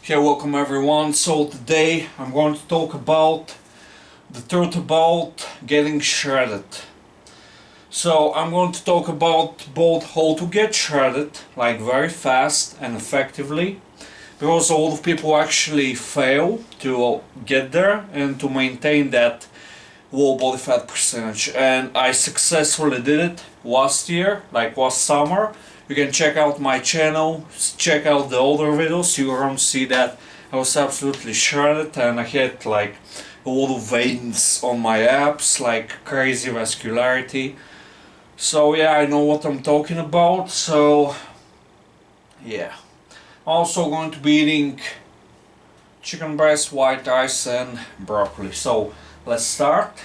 Okay, welcome everyone. So today I'm going to talk about the truth about getting shredded. So I'm going to talk about both how to get shredded, like very fast and effectively, because a lot of people actually fail to get there and to maintain that low body fat percentage. And I successfully did it last year, like last summer. You can check out my channel, check out the older videos, you're going to see that I was absolutely shredded and I had like a lot of veins on my abs, like crazy vascularity. So yeah, I know what I'm talking about, so yeah. I'm also going to be eating chicken breast, white rice and broccoli. So let's start.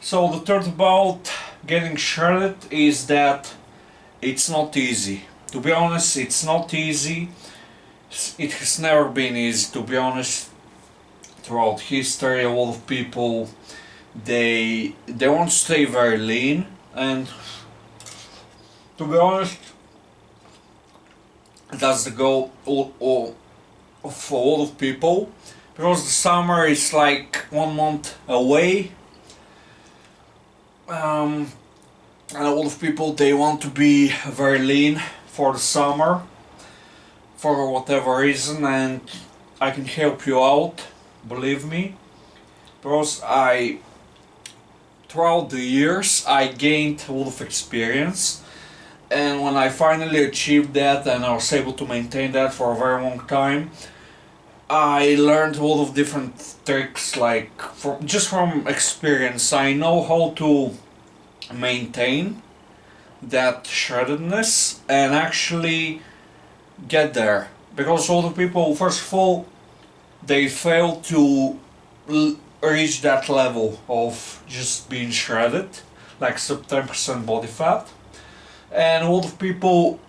So the truth about getting shredded is that it's not easy. To be honest, it's not easy. It has never been easy, to be honest. Throughout history, a lot of people they want to stay very lean, and to be honest, that's the goal of a lot of people. Because the summer is like 1 month away, and a lot of people they want to be very lean for the summer for whatever reason, and I can help you out, believe me, because I throughout the years I gained a lot of experience, and when I finally achieved that and I was able to maintain that for a very long time, I learned a lot of different tricks, like from experience. I know how to maintain that shreddedness and actually get there, because all the people, first of all, they fail to reach that level of just being shredded, like sub 10% body fat, and a lot of people,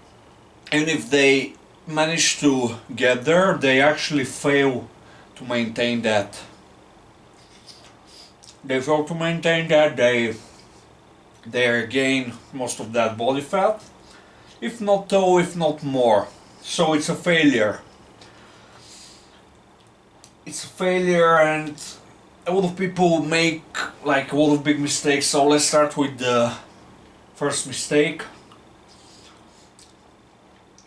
even if they manage to get there, they actually fail to maintain that. They fail to maintain that, they regain most of that body fat, if not all, if not more. So it's a failure. It's a failure, and a lot of people make like a lot of big mistakes. So let's start with the first mistake.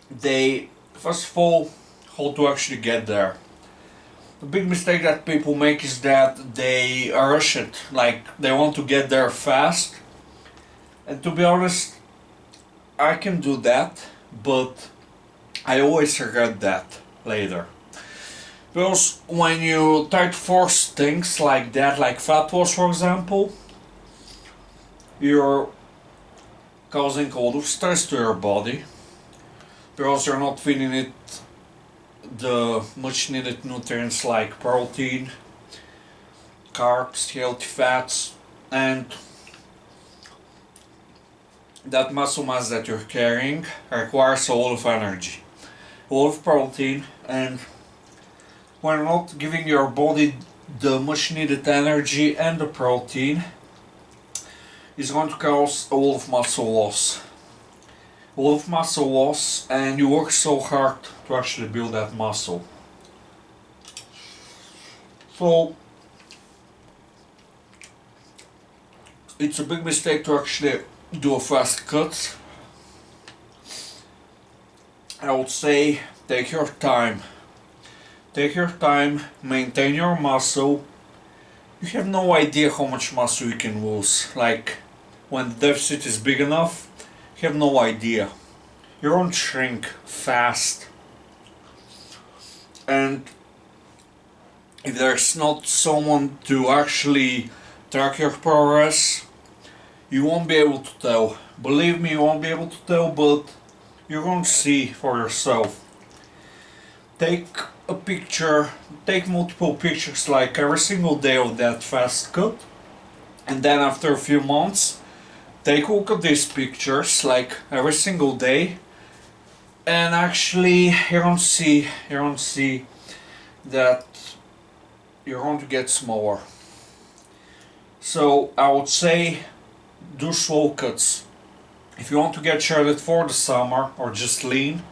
They, first of all, how to actually get there. The big mistake that people make is that they rush it, like they want to get there fast. And to be honest, I can do that, but I always regret that later. Because when you try to force things like that, like fat loss for example, you're causing a lot of stress to your body, because you're not feeding it the much needed nutrients like protein, carbs, healthy fats, and that muscle mass that you're carrying requires a lot of energy, a lot of protein, and when not giving your body the much needed energy and the protein, is going to cause a lot of muscle loss. A lot of muscle loss, and you work so hard to actually build that muscle. So it's a big mistake to actually do a fast cut. I would say take your time. Take your time, maintain your muscle. You have no idea how much muscle you can lose. Like when the deficit is big enough, you have no idea. You're going to shrink fast. And if there's not someone to actually track your progress, you won't be able to tell. Believe me, you won't be able to tell, but you're going to see for yourself. Take a picture, take multiple pictures like every single day of that fast cut, and then after a few months, take a look at these pictures like every single day, and actually you're going to see that you're going to get smaller. So I would say do slow cuts. If you want to get shredded for the summer or just lean,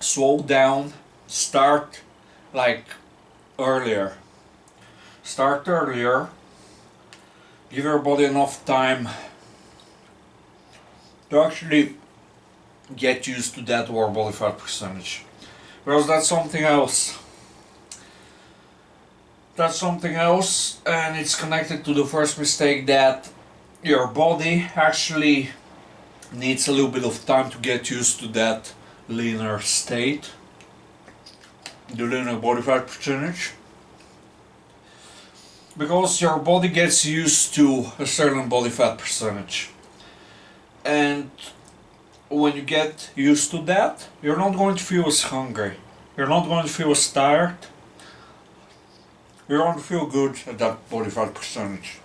slow down, start like earlier. Start earlier, give your body enough time to actually get used to that lower body fat percentage. Because that's something else. That's something else, and it's connected to the first mistake that your body actually needs a little bit of time to get used to that leaner state, the leaner body fat percentage. Because your body gets used to a certain body fat percentage. And when you get used to that, you're not going to feel as hungry. You're not going to feel as tired. You're going to feel good at that body fat percentage.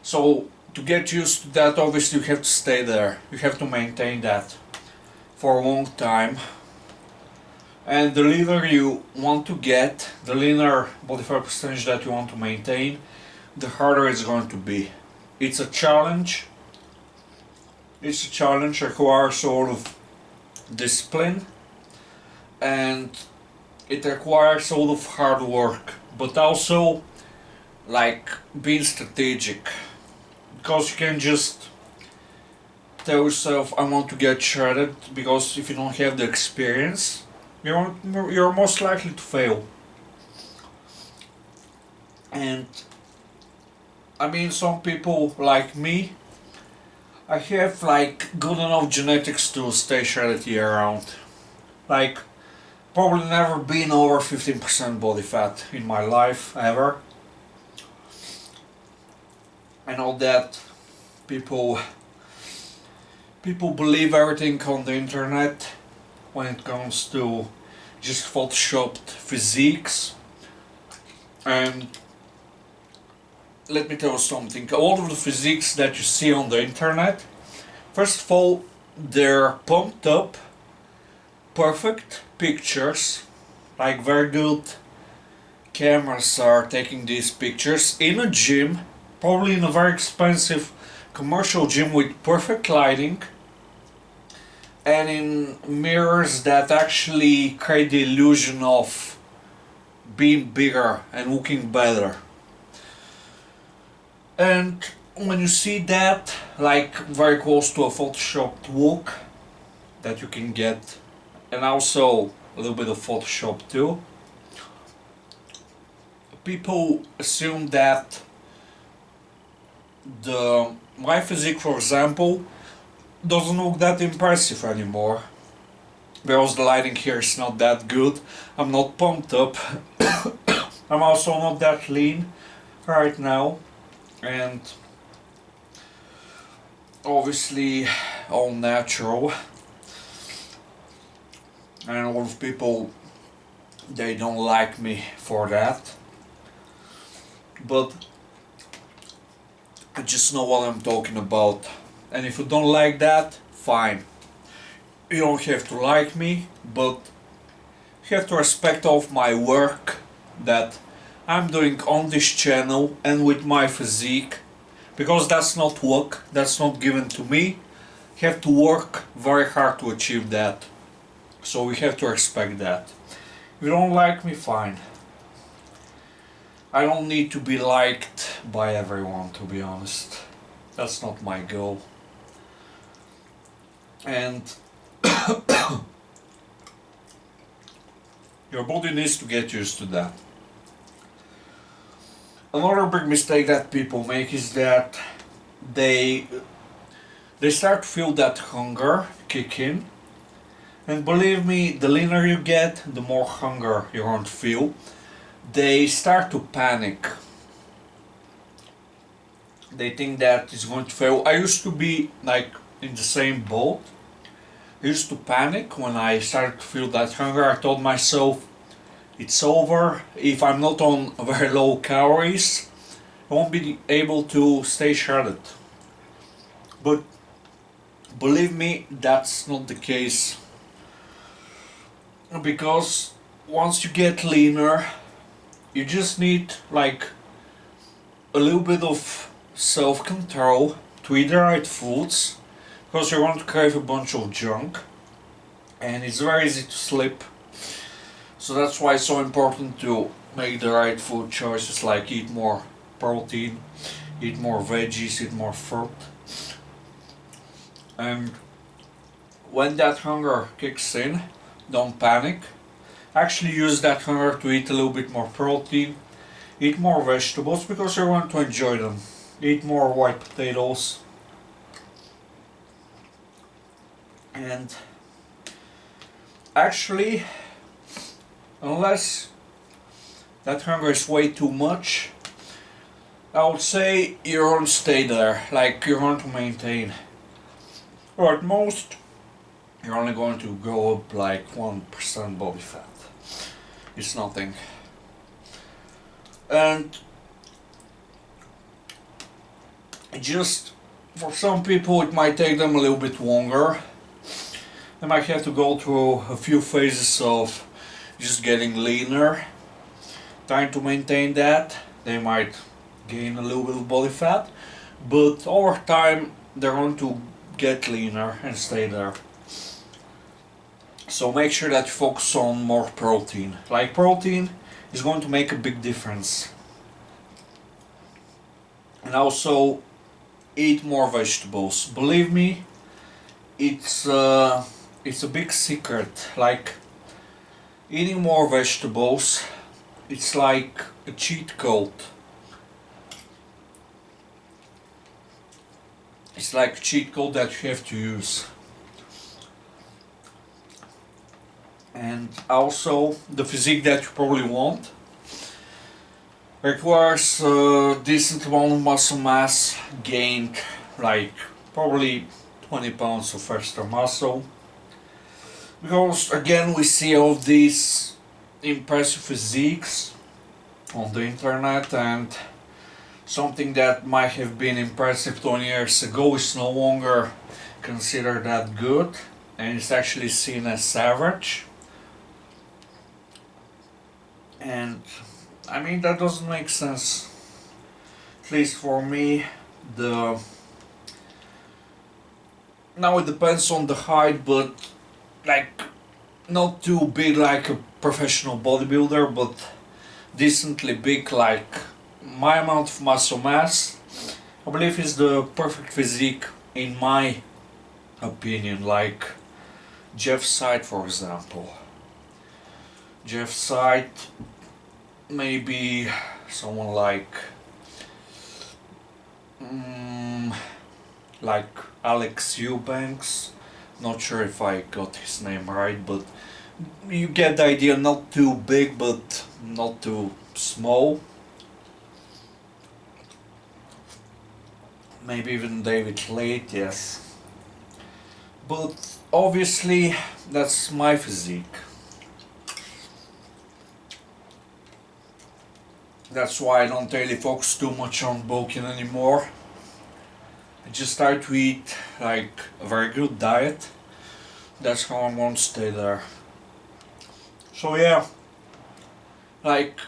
So to get used to that, obviously you have to stay there. You have to maintain that for a long time. And the leaner you want to get, the leaner body fat percentage that you want to maintain, the harder it's going to be. It's a challenge. It's a challenge, requires a lot of discipline, and it requires a lot of hard work, but also like being strategic, because you can just tell yourself I want to get shredded, because if you don't have the experience, you're most likely to fail. And I mean, some people like me, I have like good enough genetics to stay shredded year round. Like, probably never been over 15% body fat in my life ever. I know that people believe everything on the internet when it comes to just photoshopped physiques, and let me tell you something. A lot of the physiques that you see on the internet, first of all, they're pumped up, perfect pictures, like very good cameras are taking these pictures in a gym, probably in a very expensive commercial gym with perfect lighting, and in mirrors that actually create the illusion of being bigger and looking better. And when you see that, like very close to a photoshopped look that you can get, and also a little bit of Photoshop too, people assume that my physique, for example, doesn't look that impressive anymore, because the lighting here is not that good. I'm not pumped up. I'm also not that lean right now, and obviously all natural. And a lot of people, they don't like me for that, but I just know what I'm talking about. And if you don't like that, fine. You don't have to like me, but you have to respect of my work that I'm doing on this channel and with my physique, because that's not luck, that's not given to me. You have to work very hard to achieve that. So we have to respect that. If you don't like me, fine. I don't need to be liked by everyone, to be honest. That's not my goal. And your body needs to get used to that. Another big mistake that people make is that they start to feel that hunger kick in. And believe me, the leaner you get, the more hunger you're going to feel. They start to panic. They think that it's going to fail. I used to be like in the same boat. I used to panic when I started to feel that hunger. I told myself, it's over. If I'm not on very low calories, I won't be able to stay shredded. But believe me, that's not the case. Because once you get leaner, you just need like a little bit of self-control to eat the right foods, because you're going to crave a bunch of junk. and it's very easy to slip. So that's why it's so important to make the right food choices, like eat more protein, eat more veggies, eat more fruit. And when that hunger kicks in, don't panic. Actually use that hunger to eat a little bit more protein, eat more vegetables because you're going to enjoy them. Eat more white potatoes. And actually, unless that hunger is way too much, I would say you're going to stay there, like you're going to maintain. Or at most, you're only going to go up like 1% body fat. It's nothing. And just for some people, it might take them a little bit longer. They might have to go through a few phases of just getting leaner, trying to maintain that. They might gain a little bit of body fat, but over time they're going to get leaner and stay there. So make sure that you focus on more protein. Like protein is going to make a big difference. And also eat more vegetables. Believe me, it's a big secret. Like eating more vegetables, it's like a cheat code. It's like a cheat code that you have to use. And also the physique that you probably want requires a decent amount of muscle mass gained, like probably 20 pounds of extra muscle. Because again, we see all these impressive physiques on the internet, and something that might have been impressive 20 years ago is no longer considered that good, and it's actually seen as savage. And I mean, that doesn't make sense. At least for me, the now it depends on the height, but like not too big like a professional bodybuilder, but decently big like my amount of muscle mass. I believe is the perfect physique in my opinion, like Jeff Sight for example. Jeff Sight, maybe someone mm, like Alex Eubanks. Not sure if I got his name right, but you get the idea. Not too big, but not too small. Maybe even David Late, yes. But obviously, that's my physique. That's why I don't really focus too much on bulking anymore. I just try to eat like a very good diet. That's how I'm going to stay there. So yeah, like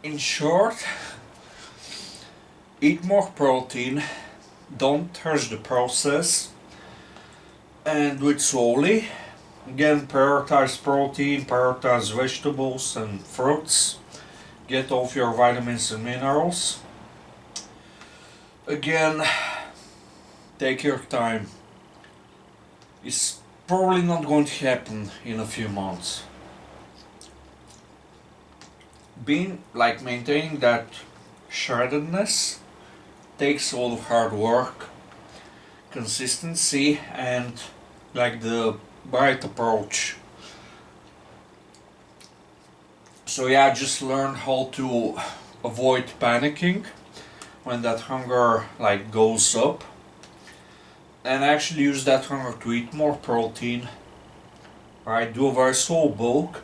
in short, eat more protein, don't rush the process, and do it slowly. Again, prioritize protein, prioritize vegetables and fruits, get all of your vitamins and minerals. Again, take your time. It's probably not going to happen in a few months. Maintaining that shreddedness takes a lot of hard work, consistency, and like the right approach. So yeah, just learn how to avoid panicking when that hunger like goes up, and actually use that hunger to eat more protein. Right, do a very slow bulk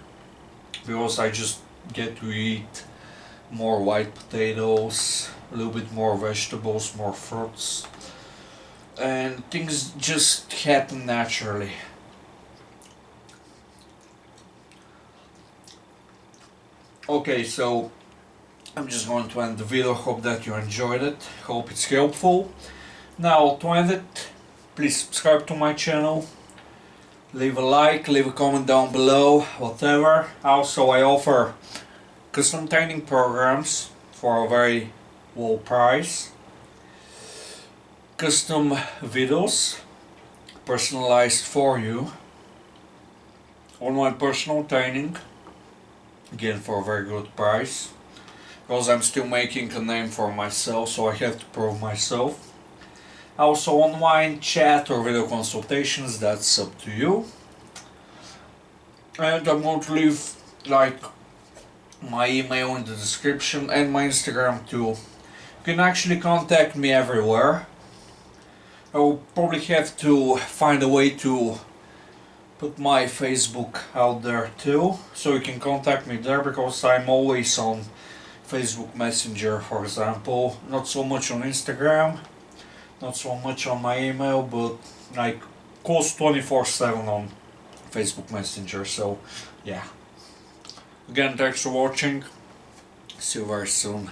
because I just get to eat more white potatoes, a little bit more vegetables, more fruits, and things just happen naturally. Okay, so I'm just going to end the video. Hope that you enjoyed it. Hope it's helpful. Now to end it, please subscribe to my channel, leave a like, leave a comment down below, whatever. Also, I offer custom training programs for a very low price, custom videos personalized for you, online personal training, again for a very good price, because I'm still making a name for myself, so I have to prove myself. Also online chat or video consultations, that's up to you. And I'm going to leave like my email in the description and my Instagram too. You can actually contact me everywhere. I will probably have to find a way to put my Facebook out there too, so you can contact me there, because I'm always on Facebook Messenger, for example. Not so much on Instagram, not so much on my email, but like close 24/7 on Facebook Messenger. So yeah. Again, thanks for watching. See you very soon.